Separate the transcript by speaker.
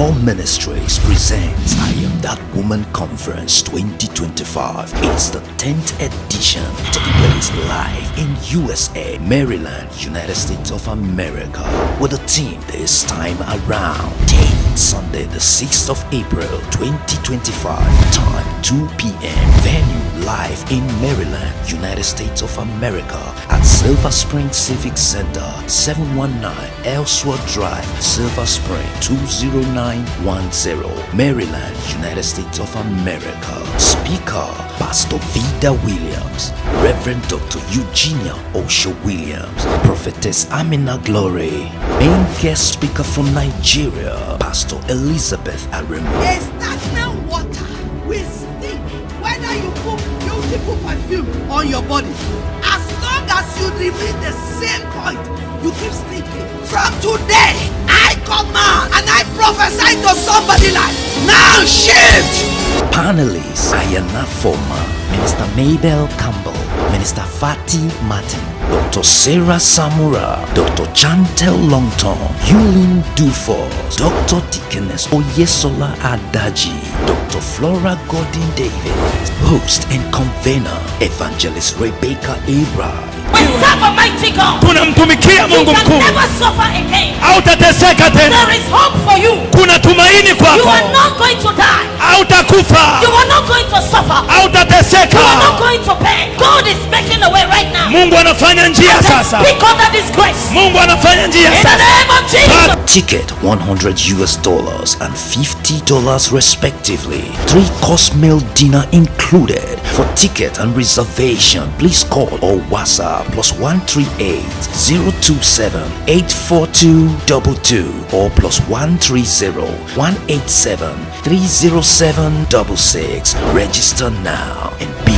Speaker 1: All Ministries presents I Am That Woman Conference 2025. It's the 10th edition, taking place live in USA, Maryland, United States of America, with a theme this time around. Date Sunday the 6th of April 2025, time 2 p.m. Venue live in Maryland, United States of America at Silver Spring Civic Center, 719 Ellsworth Drive, Silver Spring 20910, Maryland, United States of America. Speaker Pastor Vida Williams, Reverend Dr. Eugenia Osho Williams, Prophetess Amina Glory. Main guest speaker from Nigeria, Pastor Elizabeth Aremu.
Speaker 2: A stagnant water will stink whether you put beautiful perfume on your body. As long as you remain the same point, you keep stinking. From today, I command and I prophesy to somebody like, now shift!
Speaker 1: Panelists Ayana Foma, Minister Mabel Campbell, Minister Fati Martin, Dr. Sarah Samura, Dr. Chantel Longton, Yulin Dufos, Dr. Dickiness Oyesola Adaji, Dr. Flora Gordon Davis, host and convener Evangelist Rebecca Wright.
Speaker 3: We serve a mighty God.
Speaker 4: Tunamtumikia Mungu
Speaker 3: You can
Speaker 4: mkuu.
Speaker 3: never suffer again.
Speaker 4: Hautateseka tena.
Speaker 3: There is hope for you.
Speaker 4: Kuna tumaini
Speaker 3: You
Speaker 4: kwako.
Speaker 3: are not going to die.
Speaker 4: Hautakufa.
Speaker 3: You are not going to suffer.
Speaker 4: Hautateseka.
Speaker 3: You are not going to pay. God is making a way right now.
Speaker 4: Mungu anafanya njia sasa.
Speaker 3: Speak under this grace.
Speaker 4: Mungu anafanya njia
Speaker 3: In the
Speaker 4: sasa.
Speaker 3: name of Jesus.
Speaker 1: Ticket $100 and $50 respectively. 3-course meal dinner included. For ticket and reservation, please call or WhatsApp +138-027-84222 or +130-187-30766. Register now and be